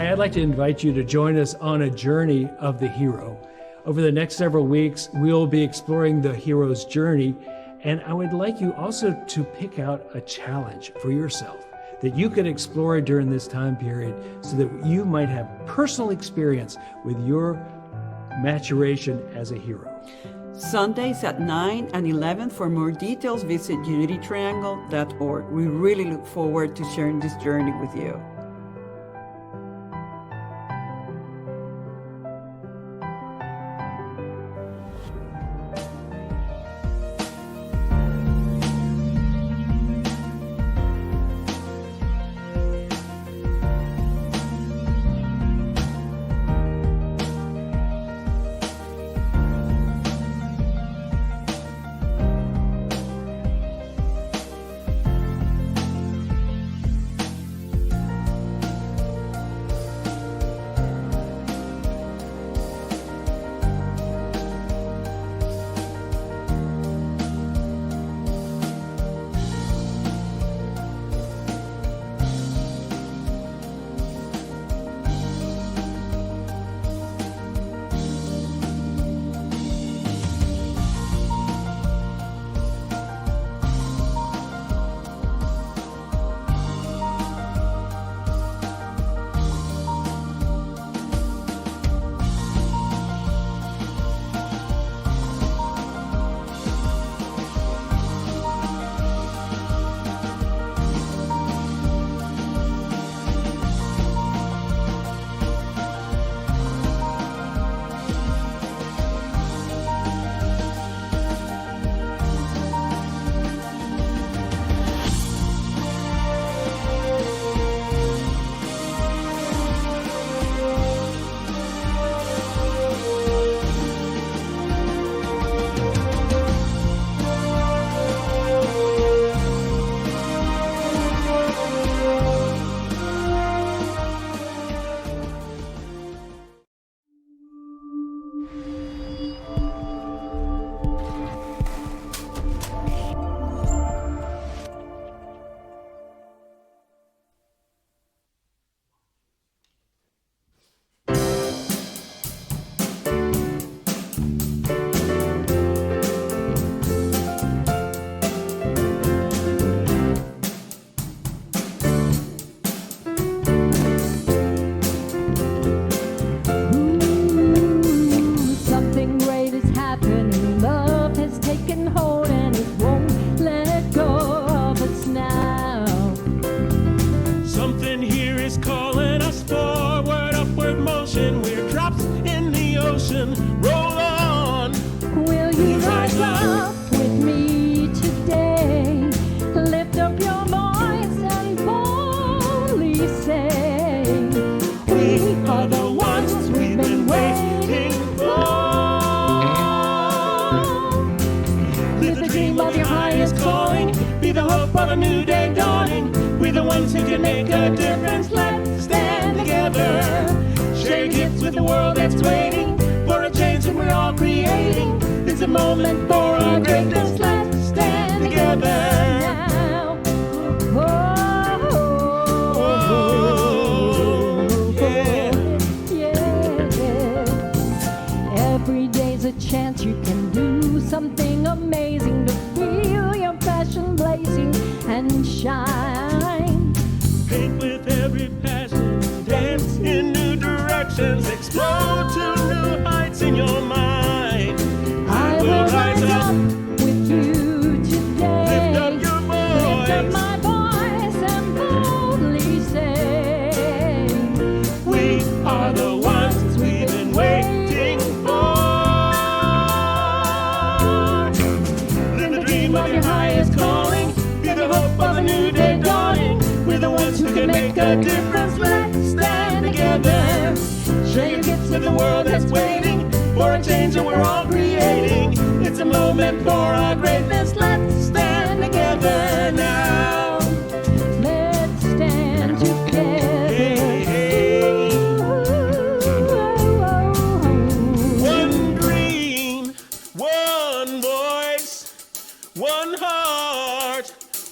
Hi, I'd like to invite you to join us on a journey of the hero. Over the next several weeks, we'll be exploring the hero's journey, and I would like you also to pick out a challenge for yourself that you could explore during this time period so that you might have personal experience with your maturation as a hero. Sundays at 9 and 11. For more details, visit unitytriangle.org. We really look forward to sharing this journey with you.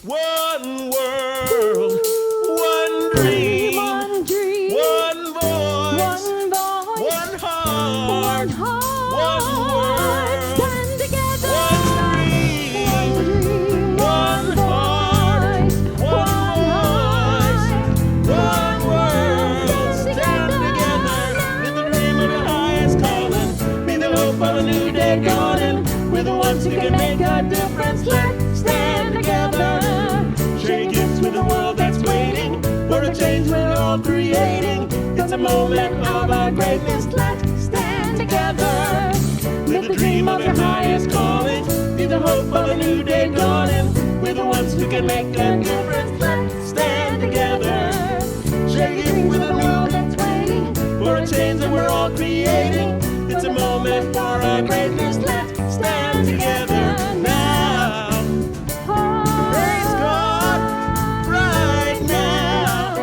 One world, one dream, one voice. moment of our greatness. Let's stand together. With the dream of your highest calling, be the hope of a new day dawning. We're the ones who can make a difference. Let's stand together. Shaking with a world that's waiting for a change that we're all creating. It's a moment for our greatness. Let's stand together now. Praise God right now.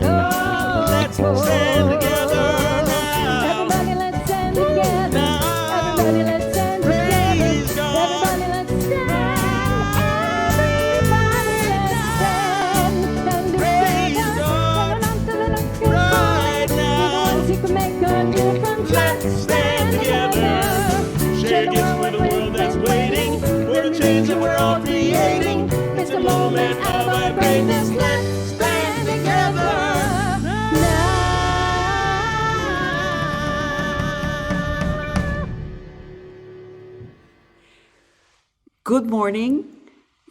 Oh, let's stand together now. Everybody, let's stand together. Everybody, let's stand together. Praise God. Everybody, let's stand. Everybody, let's stand. Stand Praise together. God Hang on to the lucky right Be the now. ones who can make a difference. Let's stand together. Share gifts with a world that's waiting for a change that we're all creating. It's the moment of our greatness. Let's stand together now. Good morning.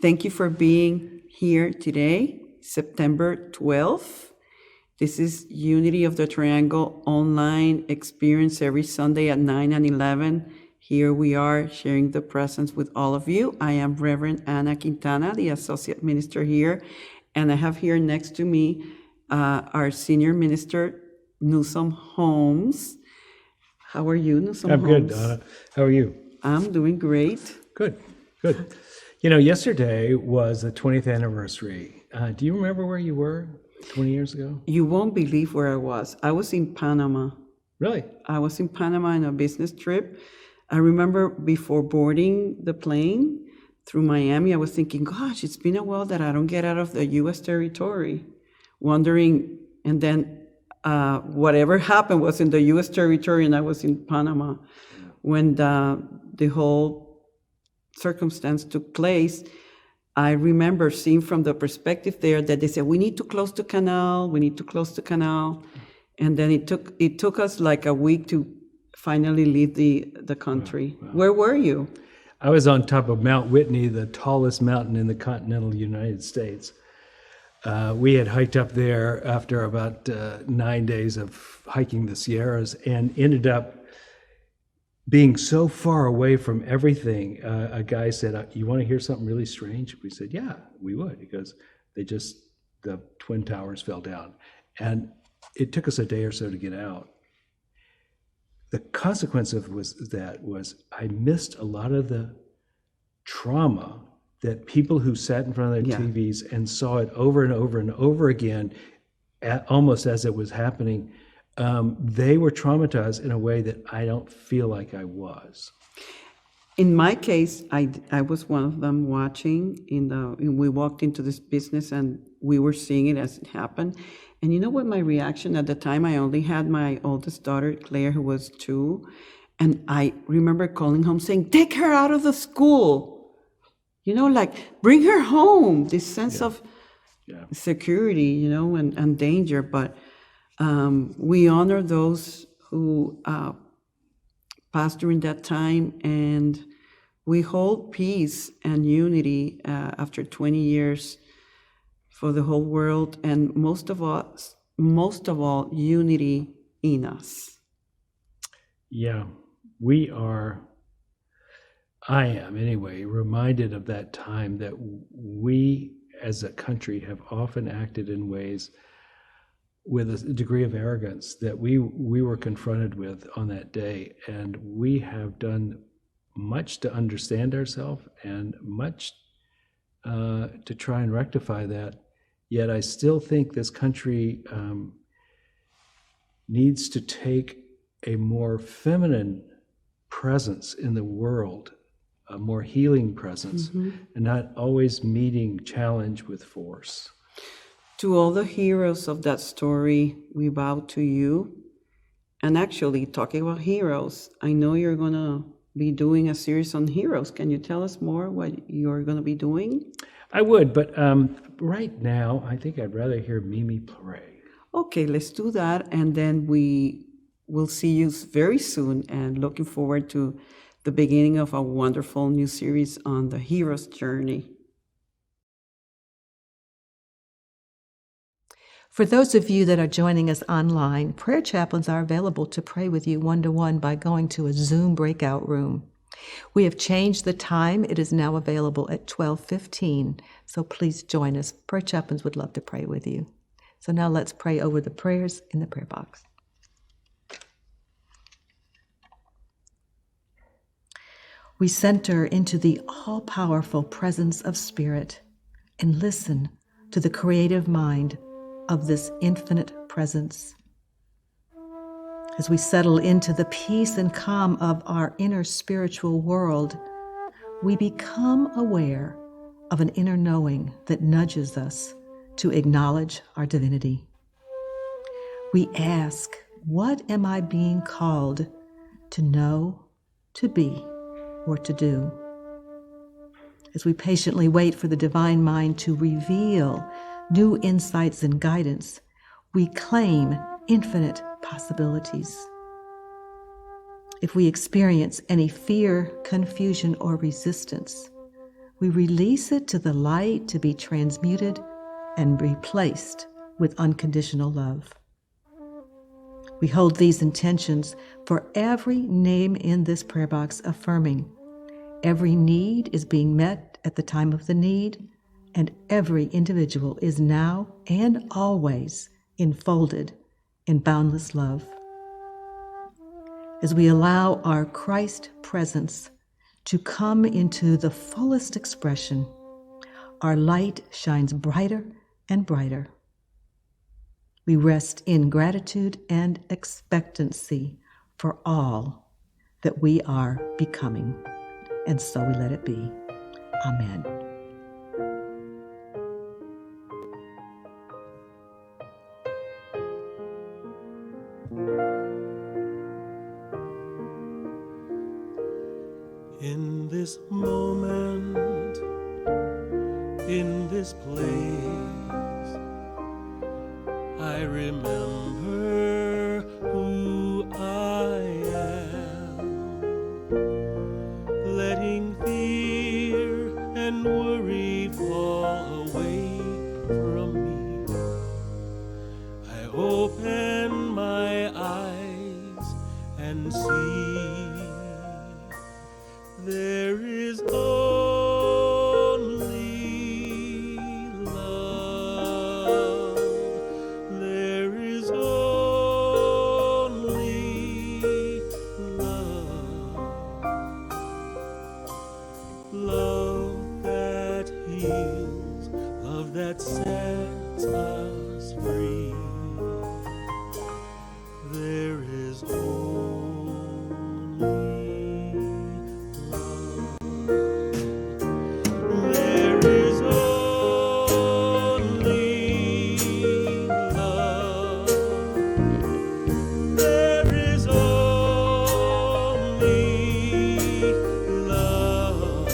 Thank you for being here today, September 12th. This is Unity of the Triangle online experience every Sunday at 9 and 11. Here we are sharing the presence with all of you. I am Reverend Ana Quintana, the Associate Minister here, and I have here next to me our Senior Minister, Neusom Holmes. How are you, Neusom I'm good, Holmes? Donna. How are you? I'm doing great. Good, good. You know, yesterday was the 20th anniversary. Do you remember where you were 20 years ago? You won't believe where I was. I was in Panama. Really? I was in Panama on a business trip. I remember before boarding the plane through Miami, I was thinking, gosh, it's been a while that I don't get out of the U.S. territory. Wondering, and then whatever happened was in the U.S. territory and I was in Panama. When the whole circumstance took place, I remember seeing from the perspective there that they said, we need to close the canal, we need to close the canal. And then it took us like a week to finally leave the country. Wow. Where were you? I was on top of Mount Whitney, the tallest mountain in the continental United States. We had hiked up there after about 9 days of hiking the Sierras and ended up being so far away from everything. A guy said, you want to hear something really strange? We said, yeah, we would. He goes, the Twin Towers fell down. And it took us a day or so to get out. The consequence of was I missed a lot of the trauma that people who sat in front of their TVs and saw it over and over and over again, almost as it was happening, they were traumatized in a way that I don't feel like I was. In my case, I was one of them watching. We walked into this business and we were seeing it as it happened. And you know what my reaction at the time? I only had my oldest daughter, Claire, who was 2. And I remember calling home saying, take her out of the school. You know, like, bring her home. This sense of security, you know, and danger. But we honor those who passed during that time, and we hold peace and unity after 20 years for the whole world, and most of all, unity in us. Yeah, I am anyway, reminded of that time that we as a country have often acted in ways with a degree of arrogance that we were confronted with on that day. And we have done much to understand ourselves and much to try and rectify that. Yet I still think this country needs to take a more feminine presence in the world, a more healing presence, and not always meeting challenge with force. To all the heroes of that story, we bow to you. And actually, talking about heroes, I know you're going to be doing a series on heroes. Can you tell us more what you're going to be doing? I would, but right now, I think I'd rather hear Mimi play. Okay, let's do that. And then we will see you very soon, and looking forward to the beginning of a wonderful new series on the hero's journey. For those of you that are joining us online, prayer chaplains are available to pray with you one-to-one by going to a Zoom breakout room. We have changed the time. It is now available at 12:15, so please join us. Prayer chaplains would love to pray with you. So now let's pray over the prayers in the prayer box. We center into the all-powerful presence of Spirit and listen to the creative mind of this infinite presence. As we settle into the peace and calm of our inner spiritual world, we become aware of an inner knowing that nudges us to acknowledge our divinity. We ask, what am I being called to know, to be, or to do? As we patiently wait for the divine mind to reveal new insights and guidance, we claim infinite possibilities. If we experience any fear, confusion, or resistance, we release it to the light to be transmuted and replaced with unconditional love. We hold these intentions for every name in this prayer box, affirming every need is being met at the time of the need, and every individual is now and always enfolded in boundless love. As we allow our Christ presence to come into the fullest expression, our light shines brighter and brighter. We rest in gratitude and expectancy for all that we are becoming. And so we let it be. Amen. In this moment, in this place, I remember who I am, letting fear and worry fall away from me. I open my eyes and see there is only love. There is only love. Love that heals, love that sets us free. There is only love. There is only love. There is only love.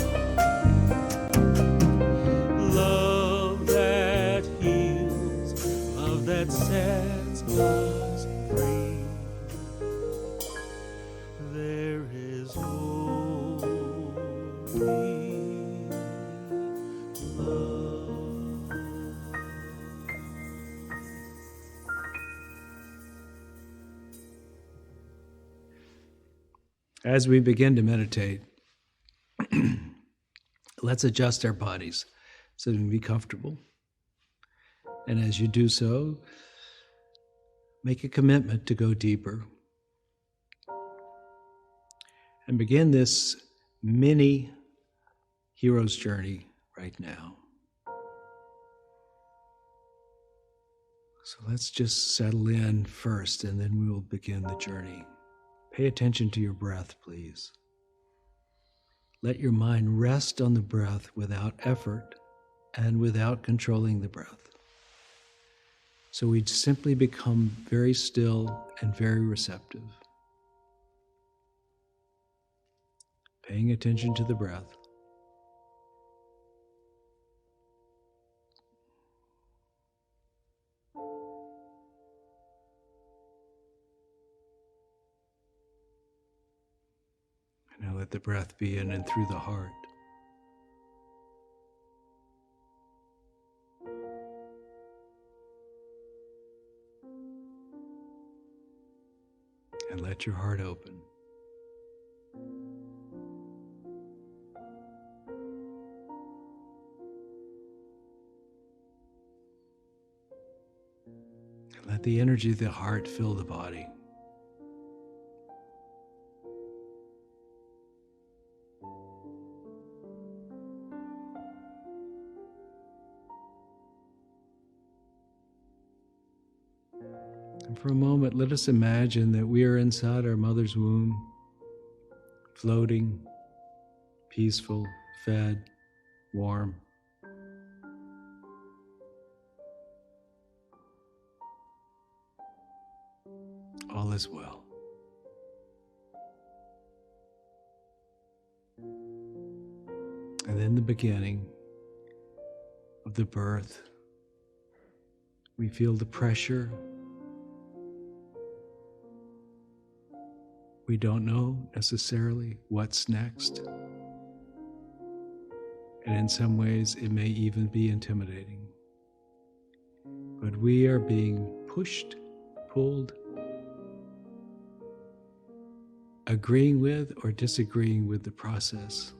Love that heals, love that sets us free. There is only love. As we begin to meditate, let's adjust our bodies so we can be comfortable. And as you do so, make a commitment to go deeper. And begin this mini hero's journey right now. So let's just settle in first, and then we will begin the journey. Pay attention to your breath, please. Let your mind rest on the breath without effort and without controlling the breath. So we simply become very still and very receptive. Paying attention to the breath. And now let the breath be in and through the heart. let your heart open. And let the energy of the heart fill the body. And for a moment, let us imagine that we are inside our mother's womb, floating, peaceful, fed, warm. All is well. And in the beginning of the birth, we feel the pressure. We don't know necessarily what's next. And in some ways, it may even be intimidating. But we are being pushed, pulled, agreeing with or disagreeing with the process.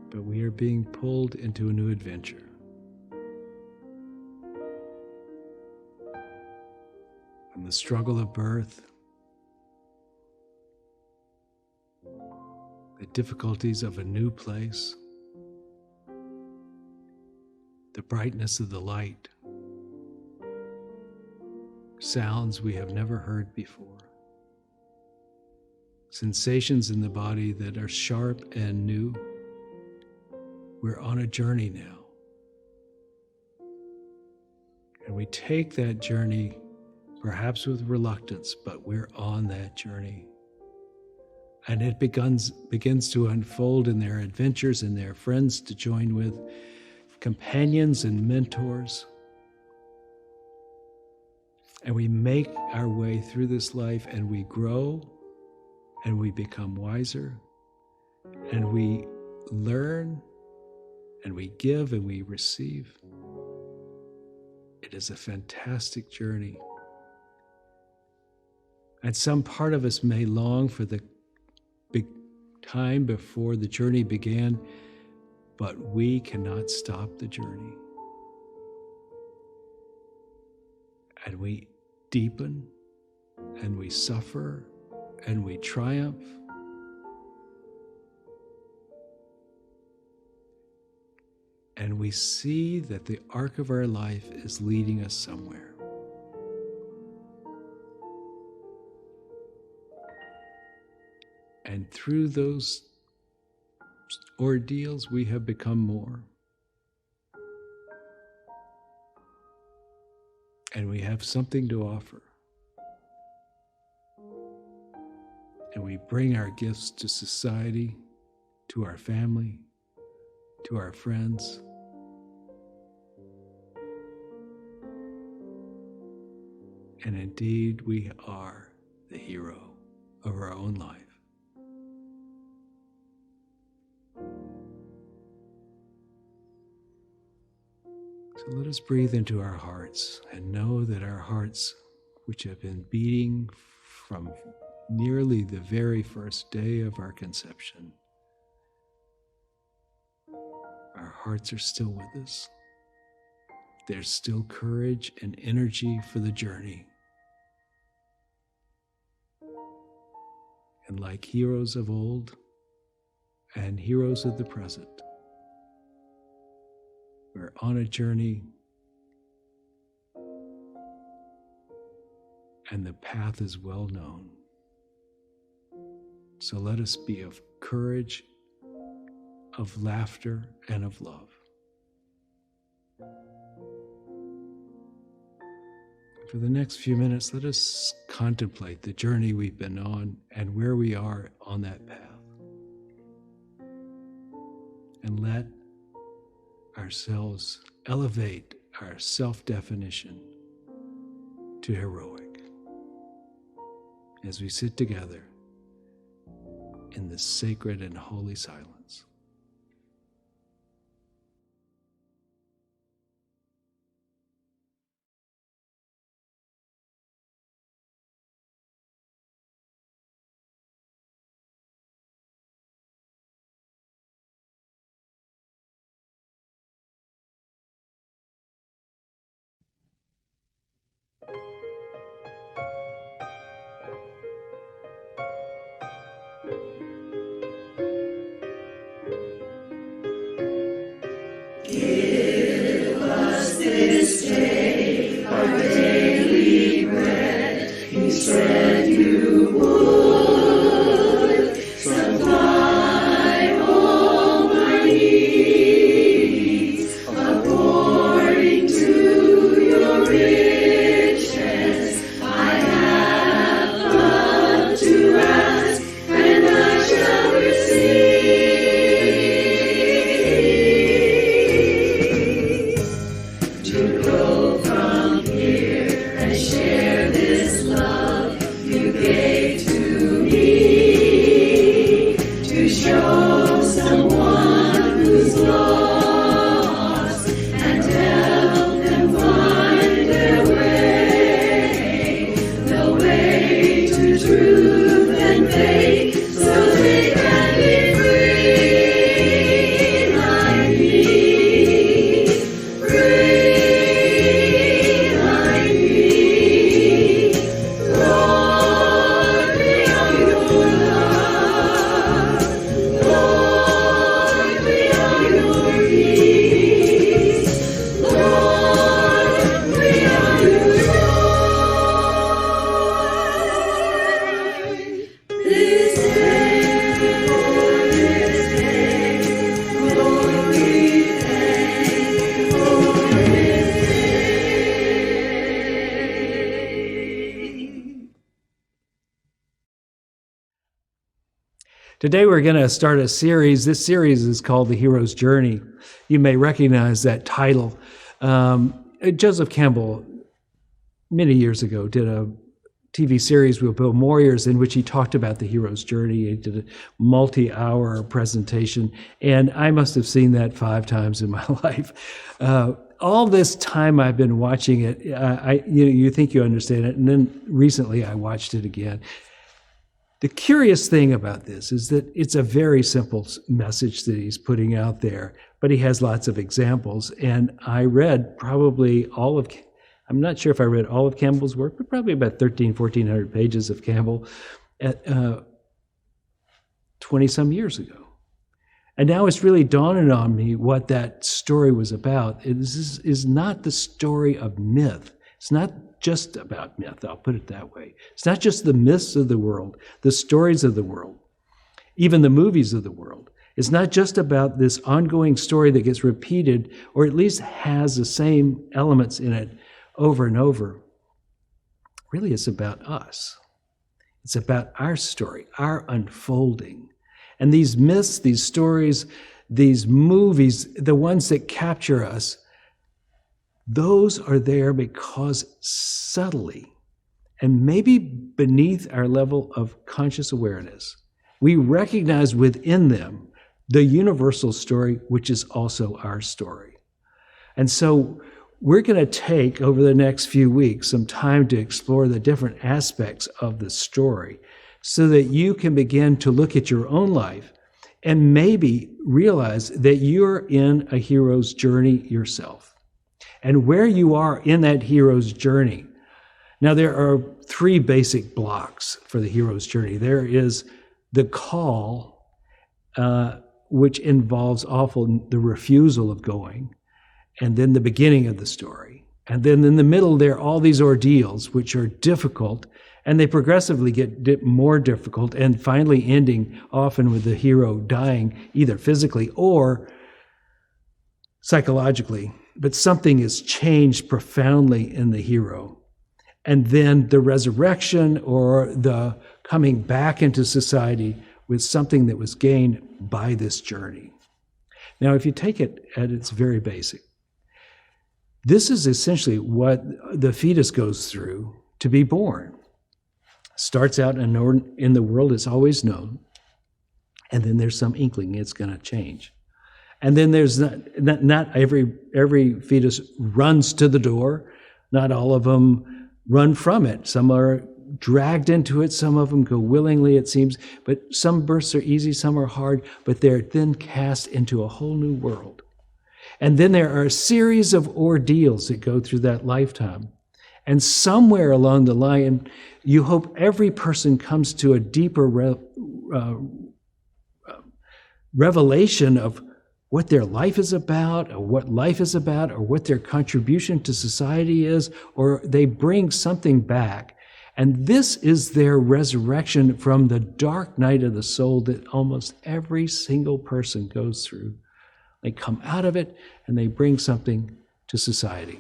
But we are being pulled into a new adventure. And the struggle of birth, the difficulties of a new place, the brightness of the light, sounds we have never heard before, sensations in the body that are sharp and new. We're on a journey now. And we take that journey, perhaps with reluctance, but we're on that journey. And it begins to unfold in their adventures and their friends to join with, companions and mentors. And we make our way through this life, and we grow, and we become wiser, and we learn, and we give, and we receive. It is a fantastic journey. And some part of us may long for the big time before the journey began, but we cannot stop the journey. And we deepen, and we suffer, and we triumph. And we see that the arc of our life is leading us somewhere. And through those ordeals, we have become more. And we have something to offer. And we bring our gifts to society, to our family, to our friends. And indeed, we are the hero of our own life. So let us breathe into our hearts and know that our hearts, which have been beating from nearly the very first day of our conception, our hearts are still with us. There's still courage and energy for the journey. And like heroes of old and heroes of the present, we're on a journey, and the path is well known. So let us be of courage, of laughter, and of love. For the next few minutes, let us contemplate the journey we've been on and where we are on that path. And let ourselves elevate our self-definition to heroic as we sit together in this sacred and holy silence. Today we're going to start a series. This series is called The Hero's Journey. You may recognize that title. Joseph Campbell, many years ago, did a TV series with Bill Moyers in which he talked about the hero's journey. He did a multi-hour presentation, and I must have seen that 5 times in my life. All this time I've been watching it, you think you understand it, and then recently I watched it again. The curious thing about this is that it's a very simple message that he's putting out there, but he has lots of examples. And I read probably I'm not sure if I read all of Campbell's work, but probably about 1,400 pages of Campbell at 20-some years ago. And now it's really dawning on me what that story was about. This is not the story of myth. It's not just about myth, I'll put it that way. It's not just the myths of the world, the stories of the world, even the movies of the world. It's not just about this ongoing story that gets repeated, or at least has the same elements in it over and over. Really, it's about us. It's about our story, our unfolding. And these myths, these stories, these movies, the ones that capture us, those are there because subtly, and maybe beneath our level of conscious awareness, we recognize within them the universal story, which is also our story. And so we're going to take, over the next few weeks, some time to explore the different aspects of the story so that you can begin to look at your own life and maybe realize that you're in a hero's journey yourself. And where you are in that hero's journey. Now, there are 3 basic blocks for the hero's journey. There is the call, which involves often the refusal of going, and then the beginning of the story. And then in the middle, there are all these ordeals, which are difficult, and they progressively get more difficult, and finally ending often with the hero dying, either physically or psychologically. But something is changed profoundly in the hero. And then the resurrection, or the coming back into society with something that was gained by this journey. Now, if you take it at its very basic, this is essentially what the fetus goes through to be born. Starts out in the world it's always known, and then there's some inkling it's going to change. And then there's not every fetus runs to the door. Not all of them run from it. Some are dragged into it. Some of them go willingly, it seems. But some births are easy, some are hard, but they're then cast into a whole new world. And then there are a series of ordeals that go through that lifetime. And somewhere along the line, you hope every person comes to a deeper revelation of what their life is about, or what life is about, or what their contribution to society is, or they bring something back. And this is their resurrection from the dark night of the soul that almost every single person goes through. They come out of it and they bring something to society.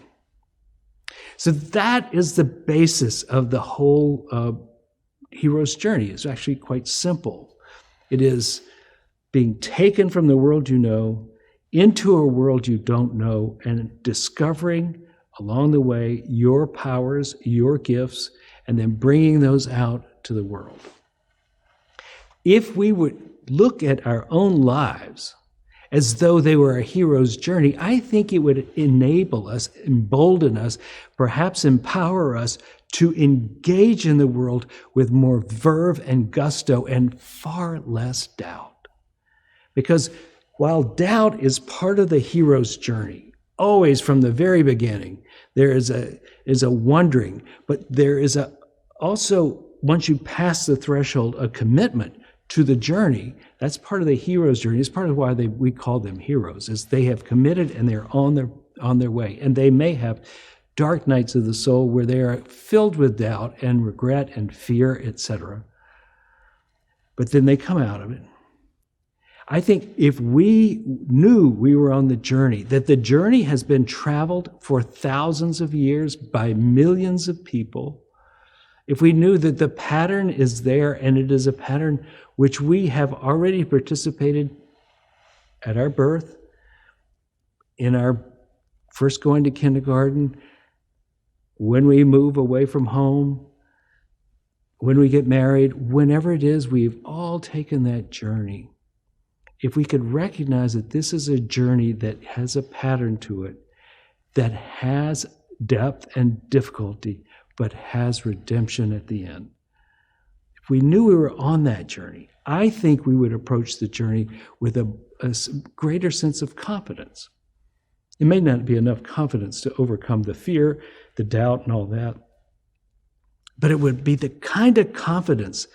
So that is the basis of the whole hero's journey. It's actually quite simple. It is being taken from the world you know into a world you don't know, and discovering along the way your powers, your gifts, and then bringing those out to the world. If we would look at our own lives as though they were a hero's journey, I think it would enable us, embolden us, perhaps empower us to engage in the world with more verve and gusto and far less doubt. Because while doubt is part of the hero's journey, always from the very beginning, there is a wondering, but there is also, once you pass the threshold, a commitment to the journey. That's part of the hero's journey. It's part of why we call them heroes, is they have committed and they're on their way. And they may have dark nights of the soul where they are filled with doubt and regret and fear, etc. But then they come out of it. I think if we knew we were on the journey, that the journey has been traveled for thousands of years by millions of people, if we knew that the pattern is there and it is a pattern which we have already participated at our birth, in our first going to kindergarten, when we move away from home, when we get married, whenever it is, we've all taken that journey. If we could recognize that this is a journey that has a pattern to it, that has depth and difficulty, but has redemption at the end. If we knew we were on that journey, I think we would approach the journey with a greater sense of confidence. It may not be enough confidence to overcome the fear, the doubt, and all that, but it would be the kind of confidence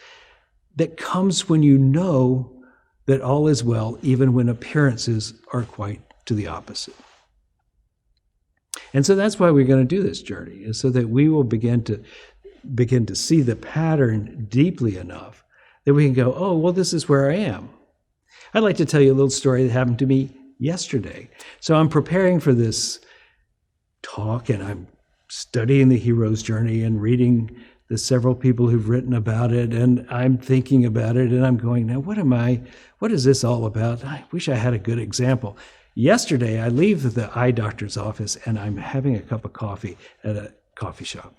that comes when you know that all is well, even when appearances are quite to the opposite. And so that's why we're going to do this journey, is so that we will begin to see the pattern deeply enough that we can go, oh, well, this is where I am. I'd like to tell you a little story that happened to me yesterday. So I'm preparing for this talk, and I'm studying the hero's journey and reading the several people who've written about it, and I'm thinking about it, and I'm going, now what is this all about? I wish I had a good example. Yesterday, I leave the eye doctor's office, and I'm having a cup of coffee at a coffee shop.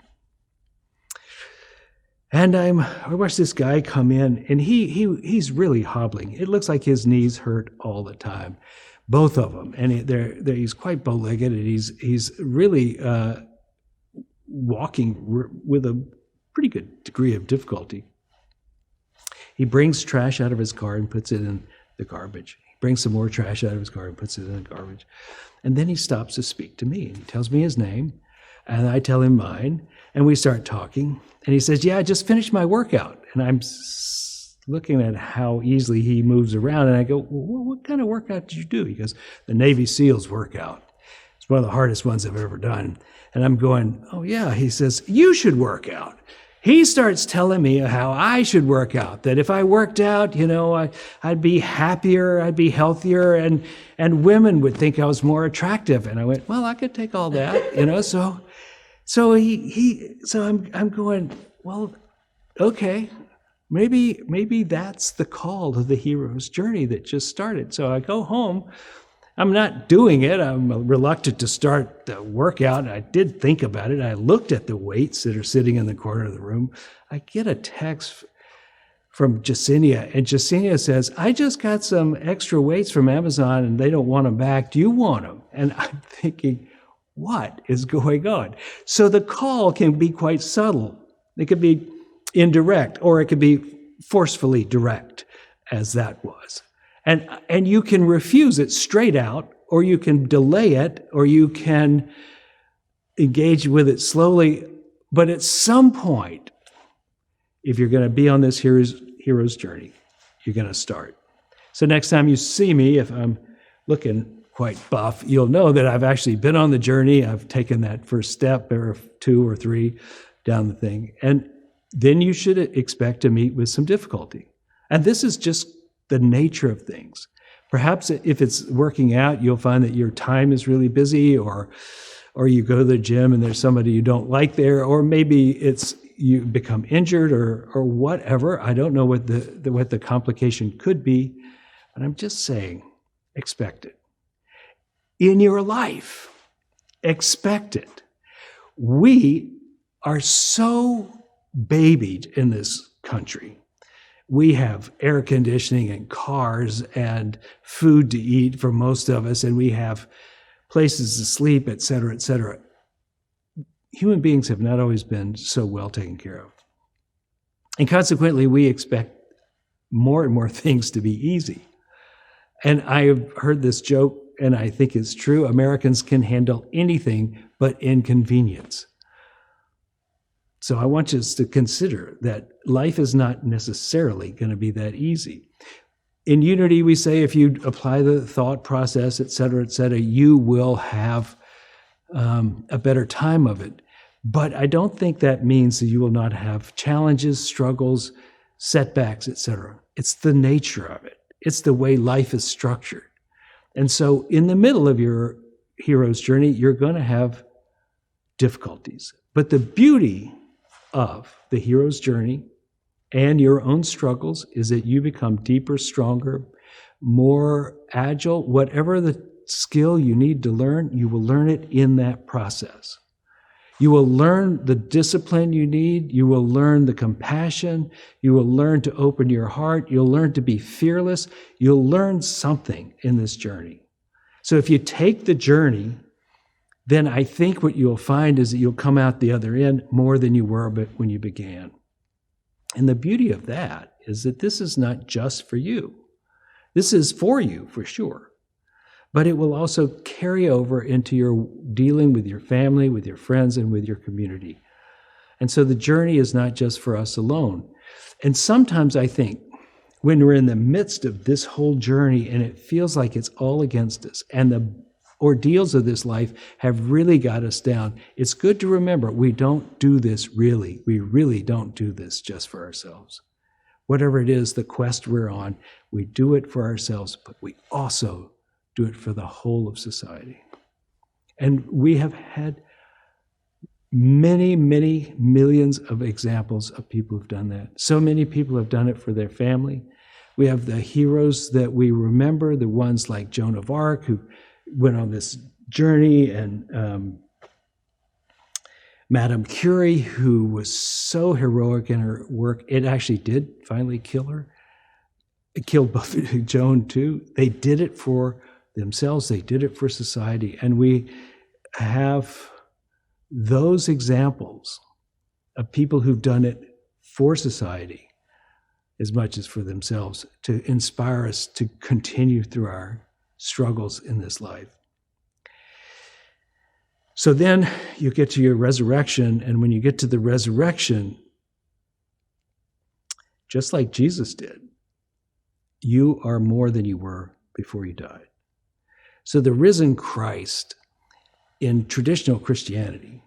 And I watch this guy come in, and he's really hobbling. It looks like his knees hurt all the time, both of them. And he's quite bow-legged, and he's really walking with a pretty good degree of difficulty. He brings trash out of his car and puts it in the garbage. He brings some more trash out of his car and puts it in the garbage. And then he stops to speak to me, and he tells me his name, and I tell him mine, and we start talking. And he says, yeah, I just finished my workout. And I'm looking at how easily he moves around, and I go, well, what kind of workout did you do? He goes, the Navy SEALs workout. It's one of the hardest ones I've ever done. And I'm going, oh yeah. He says, you should work out. He starts telling me how I should work out, that if I worked out, I'd be happier, I'd be healthier, and women would think I was more attractive. And I went, well, I could take all that, So I'm going, well, okay, maybe that's the call of the hero's journey that just started. So I go home. I'm not doing it. I'm reluctant to start the workout. I did think about it. I looked at the weights that are sitting in the corner of the room. I get a text from Jacinia, and Jacinia says, I just got some extra weights from Amazon, and they don't want them back. Do you want them? And I'm thinking, what is going on? So the call can be quite subtle. It could be indirect, or it could be forcefully direct, as that was. And you can refuse it straight out, or you can delay it, or you can engage with it slowly. But at some point, if you're going to be on this hero's journey, you're going to start. So next time you see me, if I'm looking quite buff, you'll know that I've actually been on the journey. I've taken that first step, or 2 or 3 down the thing. And then you should expect to meet with some difficulty. And this is just the nature of things. Perhaps if it's working out, you'll find that your time is really busy, or you go to the gym and there's somebody you don't like there, or maybe it's you become injured or whatever. I don't know what the complication could be, but I'm just saying, expect it. In your life, expect it. We are so babied in this country. We have air conditioning and cars and food to eat for most of us, and we have places to sleep, et cetera, et cetera. Human beings have not always been so well taken care of. And consequently, we expect more and more things to be easy. And I have heard this joke, and I think it's true. Americans can handle anything but inconvenience. So I want us to consider that life is not necessarily going to be that easy. In Unity, we say if you apply the thought process, et cetera, you will have a better time of it. But I don't think that means that you will not have challenges, struggles, setbacks, et cetera. It's the nature of it. It's the way life is structured. And so in the middle of your hero's journey, you're going to have difficulties. But the beauty of the hero's journey and your own struggles is that you become deeper, stronger, more agile. Whatever the skill you need to learn, you will learn it in that process. You will learn the discipline you need. You will learn the compassion. You will learn to open your heart. You'll learn to be fearless. You'll learn something in this journey. So if you take the journey, then I think what you'll find is that you'll come out the other end more than you were when you began. And the beauty of that is that this is not just for you. This is for you, for sure. But it will also carry over into your dealing with your family, with your friends, and with your community. And so the journey is not just for us alone. And sometimes I think when we're in the midst of this whole journey and it feels like it's all against us and the ordeals of this life have really got us down, it's good to remember we don't do this really. We really don't do this just for ourselves. Whatever it is, the quest we're on, we do it for ourselves, but we also do it for the whole of society. And we have had many, many millions of examples of people who've done that. So many people have done it for their family. We have the heroes that we remember, the ones like Joan of Arc, who went on this journey, and Madame Curie, who was so heroic in her work. It actually did finally kill her. It killed both Joan too. They did it for themselves. They did it for society. And we have those examples of people who've done it for society as much as for themselves to inspire us to continue through our struggles in this life. So then you get to your resurrection, and when you get to the resurrection, just like Jesus did, you are more than you were before you died. So the risen Christ in traditional Christianity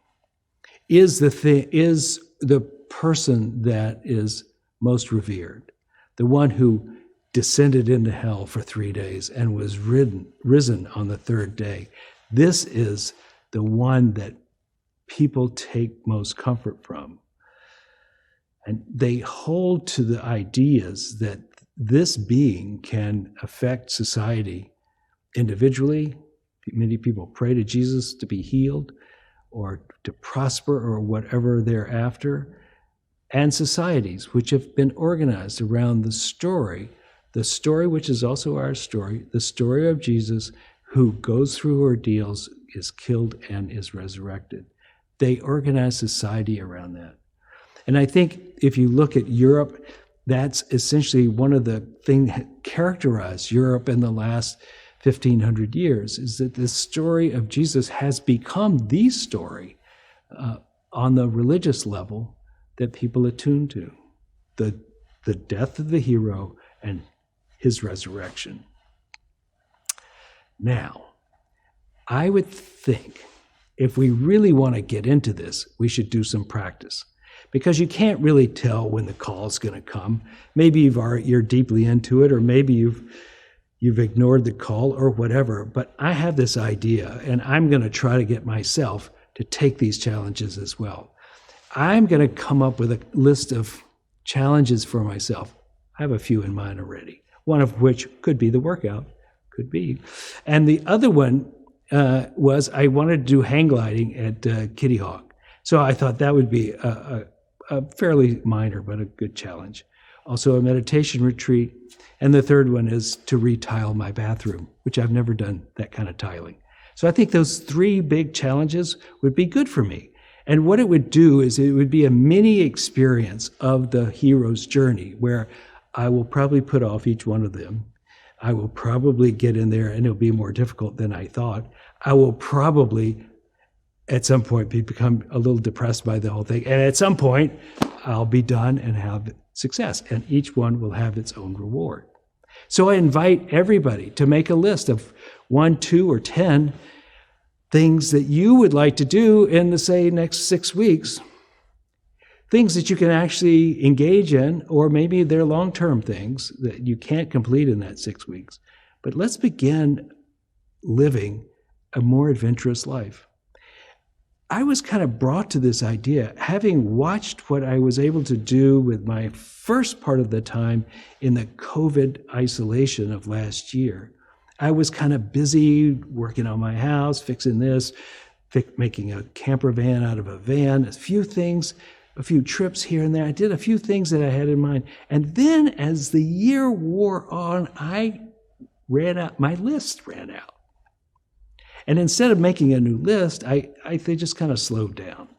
is the person that is most revered, the one who descended into hell for 3 days and was risen on the third day. This is the one that people take most comfort from. And they hold to the ideas that this being can affect society individually. Many people pray to Jesus to be healed or to prosper or whatever they're after. And societies which have been organized around the story which is also our story, the story of Jesus who goes through ordeals, is killed, and is resurrected. They organize society around that. And I think if you look at Europe, that's essentially one of the things that characterized Europe in the last 1,500 years, is that the story of Jesus has become the story on the religious level that people attune to. The death of the hero and his resurrection. Now, I would think if we really want to get into this, we should do some practice, because you can't really tell when the call is going to come. Maybe you're deeply into it, or maybe you've ignored the call or whatever. But I have this idea, and I'm going to try to get myself to take these challenges as well. I'm going to come up with a list of challenges for myself. I have a few in mind already, one of which could be the workout, could be. And the other one was I wanted to do hang gliding at Kitty Hawk. So I thought that would be a fairly minor but a good challenge. Also a meditation retreat. And the third one is to retile my bathroom, which I've never done that kind of tiling. So I think those three big challenges would be good for me. And what it would do is it would be a mini experience of the hero's journey, where I will probably put off each one of them. I will probably get in there and it'll be more difficult than I thought. I will probably at some point become a little depressed by the whole thing. And at some point I'll be done and have success, and each one will have its own reward. So I invite everybody to make a list of 1, 2, or 10 things that you would like to do in the, say, next 6 weeks. Things that you can actually engage in, or maybe they're long-term things that you can't complete in that 6 weeks. But let's begin living a more adventurous life. I was kind of brought to this idea, having watched what I was able to do with my first part of the time in the COVID isolation of last year. I was kind of busy working on my house, fixing this, making a camper van out of a van, a few things, a few trips here and there. I did a few things that I had in mind. And then as the year wore on, my list ran out. And instead of making a new list, they just kind of slowed down.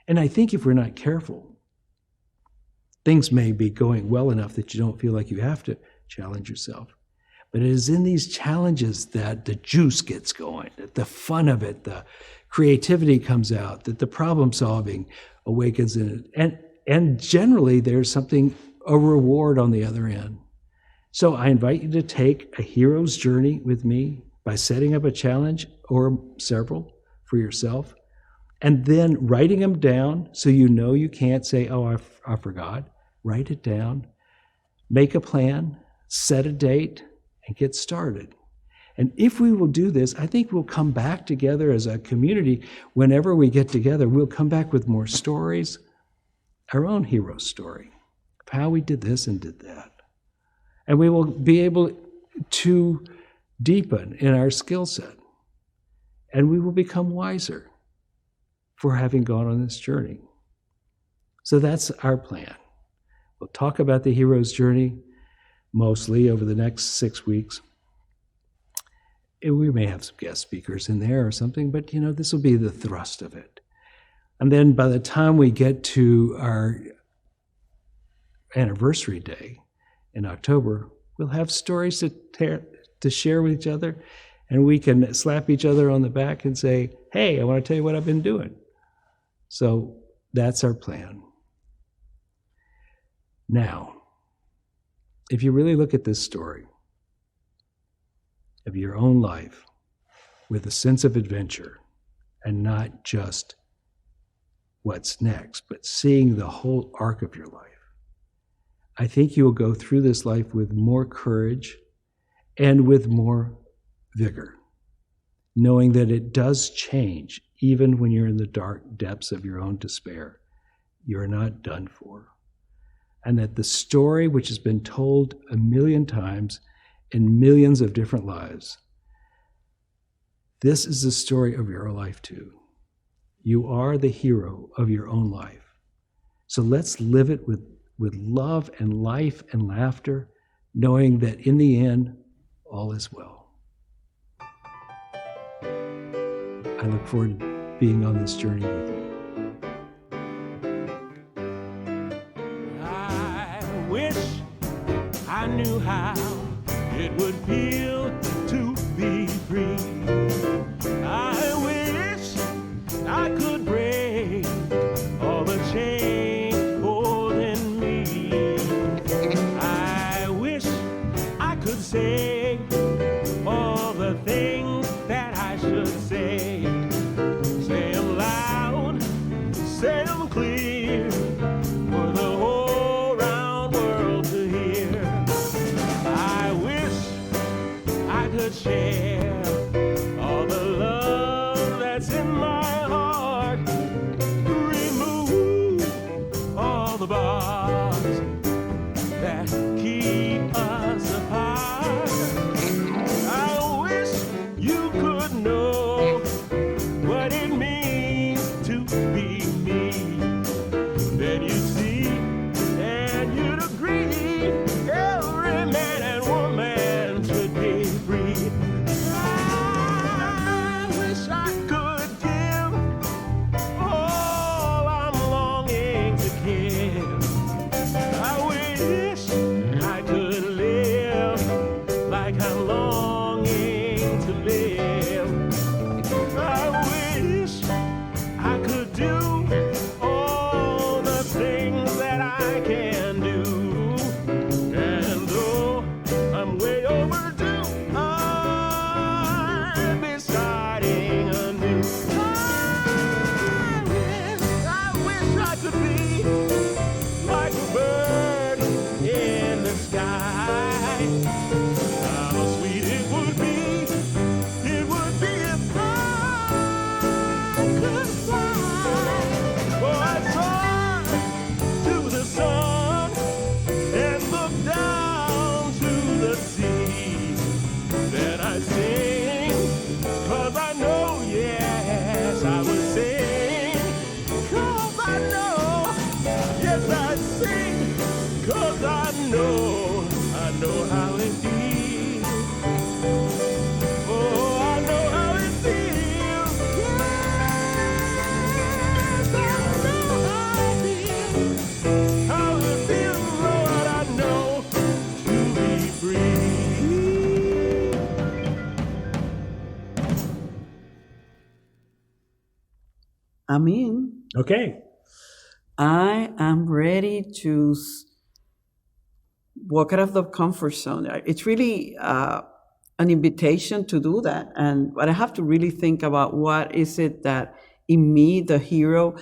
And I think if we're not careful, things may be going well enough that you don't feel like you have to challenge yourself. But it is in these challenges that the juice gets going, that the fun of it, the creativity comes out, that the problem solving awakens in it. And generally there's a reward on the other end. So I invite you to take a hero's journey with me by setting up a challenge or several for yourself, and then writing them down so you know you can't say, oh, I forgot. Write it down, make a plan, set a date, and get started. And if we will do this, I think we'll come back together as a community. Whenever we get together, we'll come back with more stories, our own hero story of how we did this and did that. And we will be able to deepen in our skill set. And we will become wiser for having gone on this journey. So that's our plan. We'll talk about the hero's journey mostly over the next 6 weeks. And we may have some guest speakers in there or something, but this will be the thrust of it. And then by the time we get to our anniversary day in October, we'll have stories to share with each other, and we can slap each other on the back and say, hey, I want to tell you what I've been doing. So that's our plan. Now, if you really look at this story of your own life with a sense of adventure and not just what's next, but seeing the whole arc of your life, I think you will go through this life with more courage and with more vigor, knowing that it does change even when you're in the dark depths of your own despair. You're not done for. And that the story, which has been told 1,000,000 times in millions of different lives, this is the story of your life too. You are the hero of your own life. So let's live it with love and life and laughter, knowing that in the end, all is well. I look forward to being on this journey with you. I wish I knew how it would feel to be free. I wish I could break all the chains holding me. I wish I could say all the things that I should say. Say them loud, say them clear, for the whole round world to hear. I wish I could share all the love that's in my heart, remove all the bars that keep us apart. I wish you could know what it means to be me. Then you'd see and you'd agree, every man and woman should be free. I wish I could give I'm in. Okay. I am ready to walk out of the comfort zone. It's really an invitation to do that. But I have to really think about what is it that in me, the hero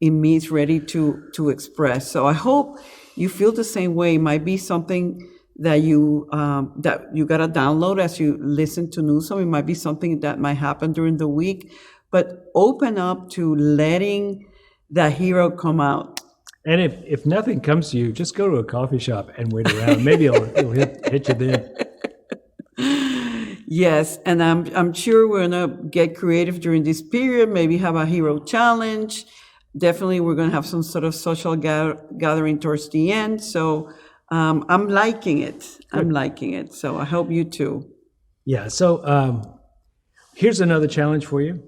in me, is ready to express. So I hope you feel the same way. It might be something that you gotta download as you listen to Neusom. It might be something that might happen during the week, but open up to letting that hero come out. And if nothing comes to you, just go to a coffee shop and wait around. Maybe it'll hit you then. Yes, and I'm sure we're gonna get creative during this period. Maybe have a hero challenge. Definitely, we're gonna have some sort of social gathering towards the end. So I'm liking it. I'm liking it. So I hope you too. Yeah. So here's another challenge for you.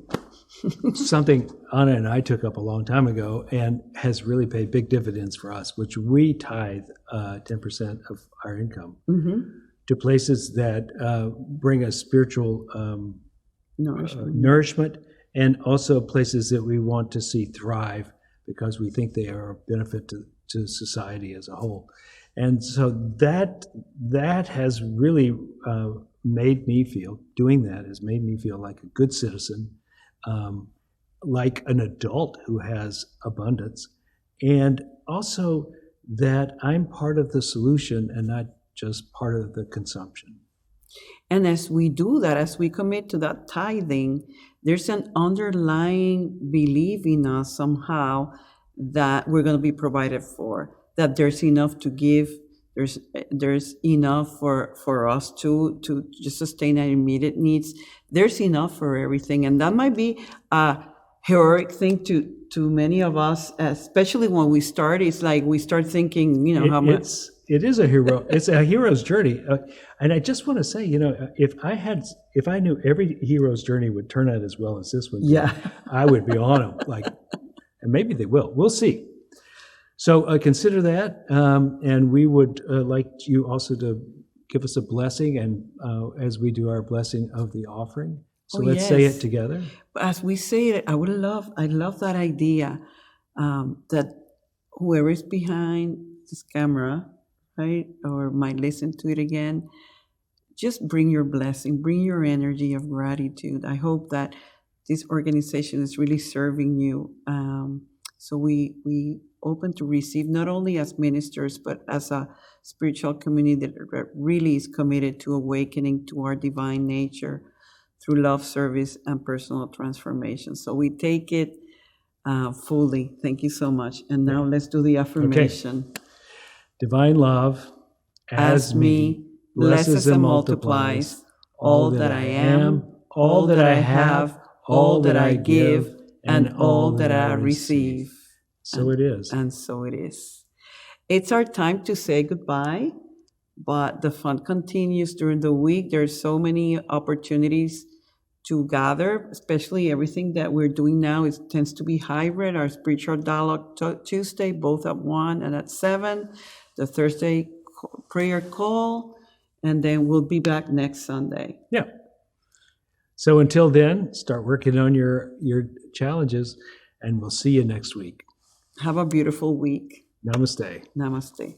Something Anna and I took up a long time ago and has really paid big dividends for us, which we tithe 10% of our income to places that bring us spiritual nourishment, and also places that we want to see thrive because we think they are a benefit to society as a whole. And so that has really made me feel, doing that has made me feel like a good citizen, like an adult who has abundance, and also that I'm part of the solution and not just part of the consumption. And as we do that, as we commit to that tithing, there's an underlying belief in us somehow that we're going to be provided for, that there's enough to give, there's enough for us to just sustain our immediate needs. There's enough for everything. And that might be a heroic thing to many of us, especially when we start. It's like we start thinking, how much. It is a hero. It's a hero's journey. And I just want to say, if I knew every hero's journey would turn out as well as this one, I would be on them. And maybe they will. We'll see. So consider that, and we would like you also to give us a blessing, and as we do our blessing of the offering. So let's say it together. As we say it, I love that idea that whoever is behind this camera, right, or might listen to it again, just bring your blessing, bring your energy of gratitude. I hope that this organization is really serving you. So we open to receive, not only as ministers, but as a spiritual community that really is committed to awakening to our divine nature through love, service, and personal transformation. So we take it fully. Thank you so much. And now let's do the affirmation. Okay. Divine love, as me, blesses and multiplies all that I am, all that I have, all that I give, and all that I receive. So it is. And so it is. It's our time to say goodbye, but the fun continues during the week. There's so many opportunities to gather, especially everything that we're doing now tends to be hybrid. Our spiritual dialogue Tuesday, both at 1 and at 7, the Thursday prayer call, and then we'll be back next Sunday. Yeah. So until then, start working on your challenges, and we'll see you next week. Have a beautiful week. Namaste. Namaste.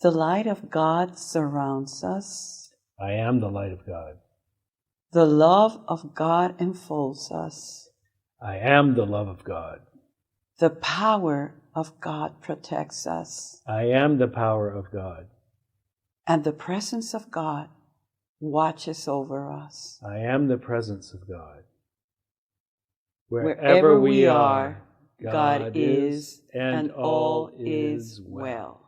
The light of God surrounds us. I am the light of God. The love of God enfolds us. I am the love of God. The power of God protects us. I am the power of God. And the presence of God watches over us. I am the presence of God. Wherever we are, God is, and all is well.